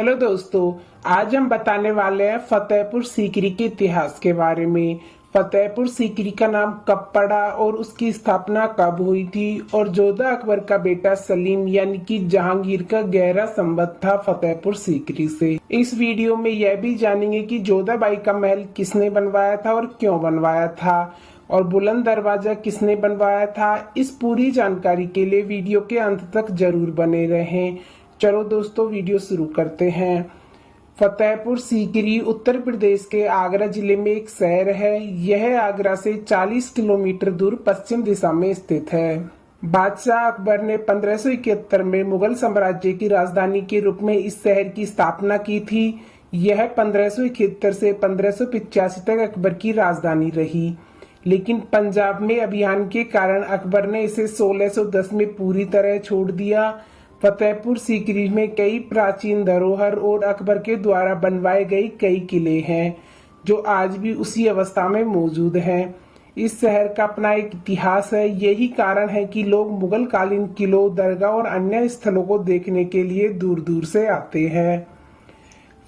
Hello दोस्तों, आज हम बताने वाले हैं फतेहपुर सीकरी के इतिहास के बारे में। फतेहपुर सीकरी का नाम कब पड़ा और उसकी स्थापना कब हुई थी और जोधा अकबर का बेटा सलीम यानी कि जहांगीर का गहरा संबंध था फतेहपुर सीकरी से। इस वीडियो में यह भी जानेंगे कि जोधाबाई का महल किसने बनवाया था और क्यों बनवाया था और बुलंद दरवाजा किसने बनवाया था। इस पूरी जानकारी के लिए वीडियो के अंत तक जरूर बने रहें। चलो दोस्तों, वीडियो शुरू करते हैं। फतेहपुर सीकरी उत्तर प्रदेश के आगरा जिले में एक शहर है। यह आगरा से 40 किलोमीटर दूर पश्चिम दिशा में स्थित है। बादशाह अकबर ने 1571 में मुगल साम्राज्य की राजधानी के रूप में इस शहर की स्थापना की थी। यह 1571 से 1585 तक अकबर की राजधानी रही, लेकिन पंजाब में अभियान के कारण अकबर ने इसे 1610 में पूरी तरह छोड़ दिया। फतेहपुर सीकरी में कई प्राचीन धरोहर और अकबर के द्वारा बनवाए गए कई किले हैं, जो आज भी उसी अवस्था में मौजूद हैं। इस शहर का अपना एक इतिहास है। यही कारण है कि लोग मुगल कालीन किलों, दरगाह और अन्य स्थलों को देखने के लिए दूर दूर से आते हैं।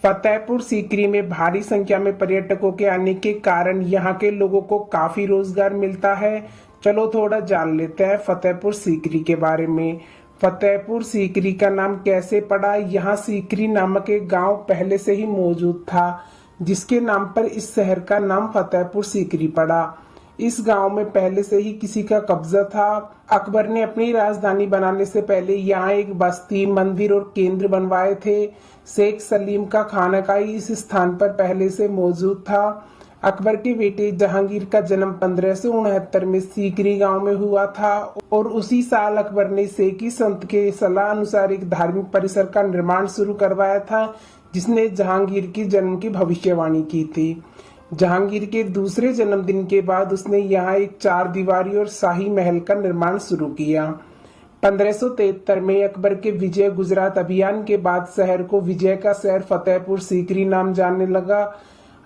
फतेहपुर सीकरी में भारी संख्या में पर्यटकों के आने के कारण यहाँ के लोगों को काफी रोजगार मिलता है। चलो थोड़ा जान लेते हैं फतेहपुर सीकरी के बारे में। फतेहपुर सीकरी का नाम कैसे पड़ा? यहाँ सीकरी नामक एक गांव पहले से ही मौजूद था, जिसके नाम पर इस शहर का नाम फतेहपुर सीकरी पड़ा। इस गांव में पहले से ही किसी का कब्जा था। अकबर ने अपनी राजधानी बनाने से पहले यहाँ एक बस्ती, मंदिर और केंद्र बनवाए थे। शेख सलीम का खानकाही इस स्थान पर पहले से मौजूद था। अकबर के बेटे जहांगीर का जन्म 1569 में सीकरी गांव में हुआ था और उसी साल अकबर ने शेखी संत के सलाह अनुसार एक धार्मिक परिसर का निर्माण शुरू करवाया था, जिसने जहांगीर की जन्म की भविष्यवाणी की थी। जहांगीर के दूसरे जन्मदिन के बाद उसने यहाँ एक 4 दीवारी और शाही महल का निर्माण शुरू किया। 1573 में अकबर के विजय गुजरात अभियान के बाद शहर को विजय का शहर फतेहपुर सीकरी नाम जानने लगा।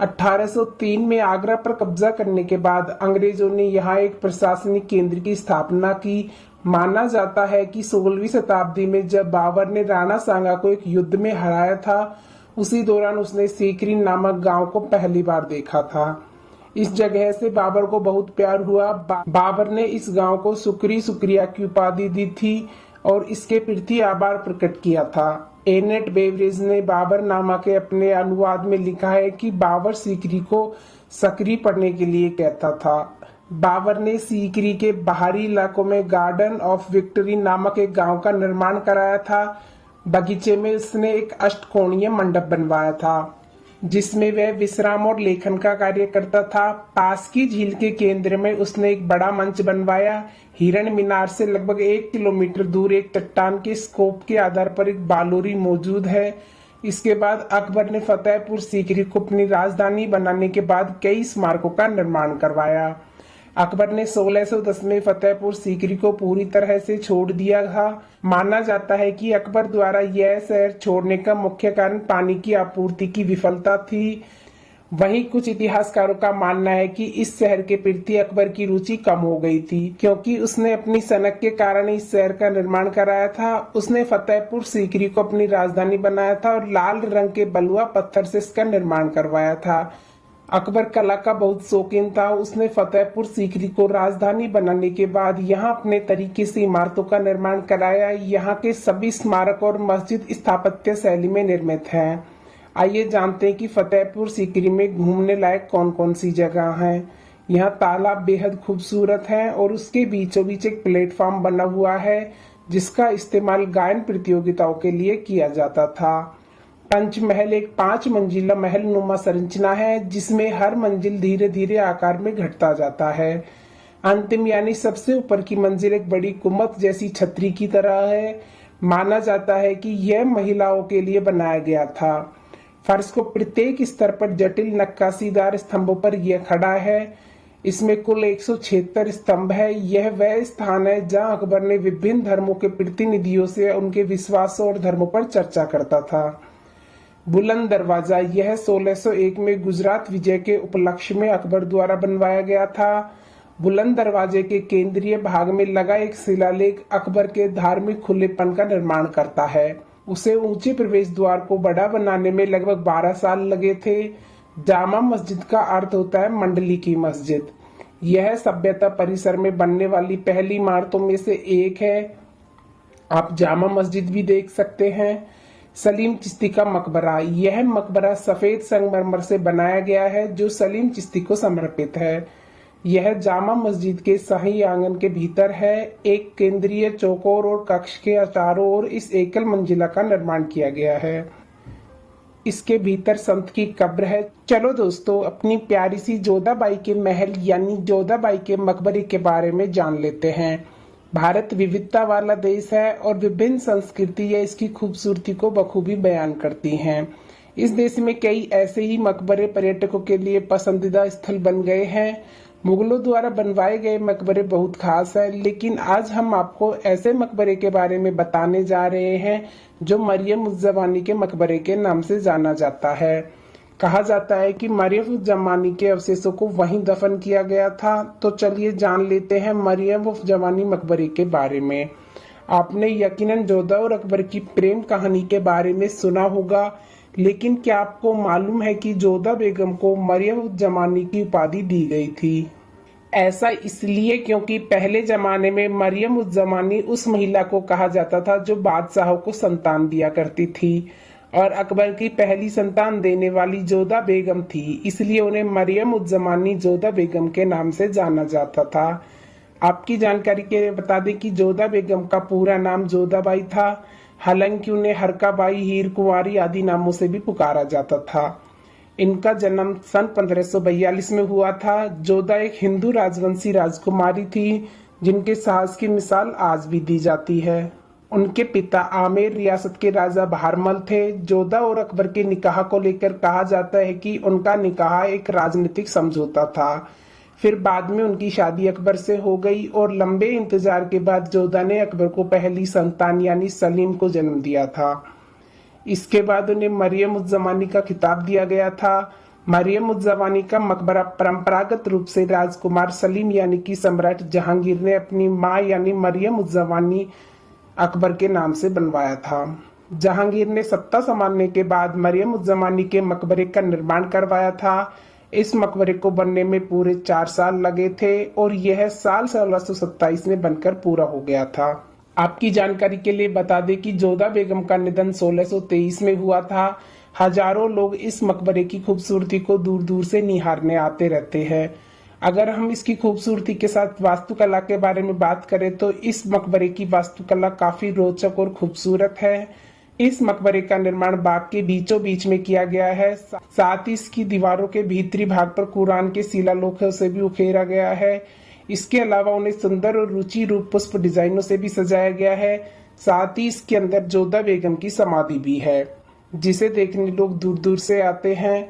1803 में आगरा पर कब्जा करने के बाद अंग्रेजों ने यहाँ एक प्रशासनिक केंद्र की स्थापना की। माना जाता है कि 16वीं शताब्दी में जब बाबर ने राणा सांगा को एक युद्ध में हराया था, उसी दौरान उसने सीकरी नामक गांव को पहली बार देखा था। इस जगह से बाबर को बहुत प्यार हुआ। बाबर ने इस गांव को सुकरी सुकरिया की उपाधि दी थी और इसके प्रति आभार प्रकट किया था। एनेट बेवरेज ने बाबरनामा के अपने अनुवाद में लिखा है कि बाबर सीकरी को सकरी पढ़ने के लिए कहता था। बाबर ने सीकरी के बाहरी इलाकों में गार्डन ऑफ विक्ट्री नामक एक गांव का निर्माण कराया था। बगीचे में उसने एक अष्टकोणीय मंडप बनवाया था, जिसमें वह विश्राम और लेखन का कार्य करता था। पास की झील के केंद्र में उसने एक बड़ा मंच बनवाया। हिरण मीनार से लगभग 1 किलोमीटर दूर एक चट्टान के स्कोप के आधार पर एक बालोरी मौजूद है। इसके बाद अकबर ने फतेहपुर सीकरी को अपनी राजधानी बनाने के बाद कई स्मारकों का निर्माण करवाया। अकबर ने 1610 में फतेहपुर सीकरी को पूरी तरह से छोड़ दिया था। माना जाता है कि अकबर द्वारा यह शहर छोड़ने का मुख्य कारण पानी की आपूर्ति की विफलता थी। वहीं कुछ इतिहासकारों का मानना है कि इस शहर के प्रति अकबर की रुचि कम हो गई थी, क्योंकि उसने अपनी सनक के कारण इस शहर का निर्माण कराया था। उसने फतेहपुर सीकरी को अपनी राजधानी बनाया था और लाल रंग के बलुआ पत्थर से इसका निर्माण करवाया था। अकबर कला का बहुत शौकीन था। उसने फतेहपुर सीकरी को राजधानी बनाने के बाद यहाँ अपने तरीके से इमारतों का निर्माण कराया। यहाँ के सभी स्मारक और मस्जिद स्थापत्य शैली में निर्मित हैं। आइए जानते हैं कि फतेहपुर सीकरी में घूमने लायक कौन कौन सी जगह हैं। यहाँ तालाब बेहद खूबसूरत है और उसके बीचों बीच एक प्लेटफॉर्म बना हुआ है, जिसका इस्तेमाल गायन प्रतियोगिताओं के लिए किया जाता था। पंचमहल एक 5 मंजिला महल नुमा संरचना है, जिसमें हर मंजिल धीरे धीरे आकार में घटता जाता है। अंतिम यानी सबसे ऊपर की मंजिल एक बड़ी कुमत जैसी छतरी की तरह है। माना जाता है कि यह महिलाओं के लिए बनाया गया था। फर्श को प्रत्येक स्तर पर जटिल नक्काशीदार स्तंभों पर यह खड़ा है। इसमें कुल 176 स्तंभ है। यह वह स्थान है जहां अकबर ने विभिन्न धर्मों के प्रतिनिधियों से उनके विश्वासों और धर्मों पर चर्चा करता था। बुलंद दरवाजा यह 1601 में गुजरात विजय के उपलक्ष्य में अकबर द्वारा बनवाया गया था। बुलंद दरवाजे के केंद्रीय भाग में लगा एक शिलालेख अकबर के धार्मिक खुलेपन का निर्माण करता है। उसे ऊंचे प्रवेश द्वार को बड़ा बनाने में लगभग 12 साल लगे थे। जामा मस्जिद का अर्थ होता है मंडली की मस्जिद। यह सभ्यता परिसर में बनने वाली पहली इमारतों में से एक है। आप जामा मस्जिद भी देख सकते हैं। सलीम चिश्ती का मकबरा, यह मकबरा सफेद संगमरमर से बनाया गया है जो सलीम चिश्ती को समर्पित है। यह जामा मस्जिद के शाही आंगन के भीतर है। एक केंद्रीय चौकोर और कक्ष के चारों ओर इस एकल मंजिला का निर्माण किया गया है। इसके भीतर संत की कब्र है। चलो दोस्तों, अपनी प्यारी सी जोधाबाई के महल यानी जोधाबाई के मकबरे के बारे में जान लेते हैं। भारत विविधता वाला देश है और विभिन्न संस्कृतियां इसकी खूबसूरती को बखूबी बयान करती हैं। इस देश में कई ऐसे ही मकबरे पर्यटकों के लिए पसंदीदा स्थल बन गए हैं। मुगलों द्वारा बनवाए गए मकबरे बहुत खास है, लेकिन आज हम आपको ऐसे मकबरे के बारे में बताने जा रहे हैं जो मरियम उज़ ज़मानी के मकबरे के नाम से जाना जाता है। कहा जाता है कि मरियम उज़ ज़मानी के अवशेषों को वहीं दफन किया गया था। तो चलिए जान लेते हैं मरियम उज़ ज़मानी मकबरे के बारे में। आपने यकीनन जोधा और अकबर की प्रेम कहानी के बारे में सुना होगा, लेकिन क्या आपको मालूम है कि जोधा बेगम को मरियम उज़ ज़मानी की उपाधि दी गई थी? ऐसा इसलिए क्योंकि पहले जमाने में मरियम उज़ ज़मानी उस महिला को कहा जाता था जो बादशाहों को संतान दिया करती थी, और अकबर की पहली संतान देने वाली जोधा बेगम थी, इसलिए उन्हें मरियम उज़ ज़मानी जोधा बेगम के नाम से जाना जाता था। आपकी जानकारी के लिए बता दें कि जोधा बेगम का पूरा नाम जोधाबाई था, हालांकि उन्हें हरकाबाई, हीर कुंवारी आदि नामों से भी पुकारा जाता था। इनका जन्म सन 1542 में हुआ था। जोधा एक हिंदू राजवंशी राजकुमारी थी जिनके साहस की मिसाल आज भी दी जाती है। उनके पिता आमेर रियासत के राजा भारमल थे। जोधा और अकबर के निकाह को लेकर कहा जाता है कि उनका निकाह एक राजनीतिक समझौता था। फिर बाद में उनकी शादी अकबर से हो गई और लंबे इंतजार के बाद जोधा ने अकबर को पहली संतान यानी सलीम को जन्म दिया था। इसके बाद उन्हें मरियम उज़ ज़मानी का खिताब दिया गया था। मरियम उज़ ज़मानी का मकबरा परंपरागत रूप से राजकुमार सलीम यानी कि सम्राट जहांगीर ने अपनी मां यानी मरियम उज़ ज़मानी अकबर के नाम से बनवाया था। जहांगीर ने सत्ता संभालने के बाद मरियम उज़ ज़मानी के मकबरे का निर्माण करवाया था। इस मकबरे को बनने में पूरे 4 साल लगे थे और यह साल 1627 में बनकर पूरा हो गया था। आपकी जानकारी के लिए बता दें कि जोधा बेगम का निधन 1623 में हुआ था। हजारों लोग इस मकबरे की खूबसूरती को दूर दूर से निहारने आते रहते हैं। अगर हम इसकी खूबसूरती के साथ वास्तुकला के बारे में बात करें तो इस मकबरे की वास्तुकला काफी रोचक और खूबसूरत है। इस मकबरे का निर्माण बाग के बीचों बीच में किया गया है। साथ ही इसकी दीवारों के भीतरी भाग पर कुरान के शिलालेखों से भी उकेरा गया है। इसके अलावा उन्हें सुंदर और रुचि रूप पुष्प डिजाइनों से भी सजाया गया है। साथ ही इसके अंदर जोधा बेगम की समाधि भी है, जिसे देखने लोग दूर दूर से आते हैं।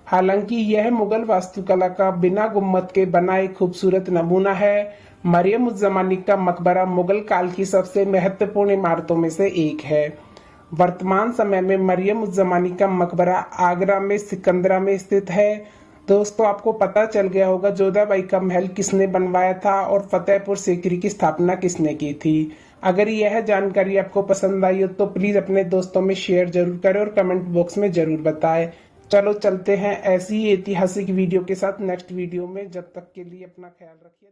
हालांकि यह मुगल वास्तुकला का बिना गुम्मद के बना एक खूबसूरत नमूना है। मरियम उज़ ज़मानी का मकबरा मुगल काल की सबसे महत्वपूर्ण इमारतों में से एक है। वर्तमान समय में मरियम उज़ ज़मानी का मकबरा आगरा में सिकंदरा में स्थित है। दोस्तों, आपको पता चल गया होगा जोधाबाई का महल किसने बनवाया था और फतेहपुर सीकरी की स्थापना किसने की थी। अगर यह जानकारी आपको पसंद आई हो तो प्लीज अपने दोस्तों में शेयर जरूर करें और कमेंट बॉक्स में जरूर बताएं। चलो चलते हैं ऐसी ही ऐतिहासिक वीडियो के साथ नेक्स्ट वीडियो में। जब तक के लिए अपना ख्याल रखिए।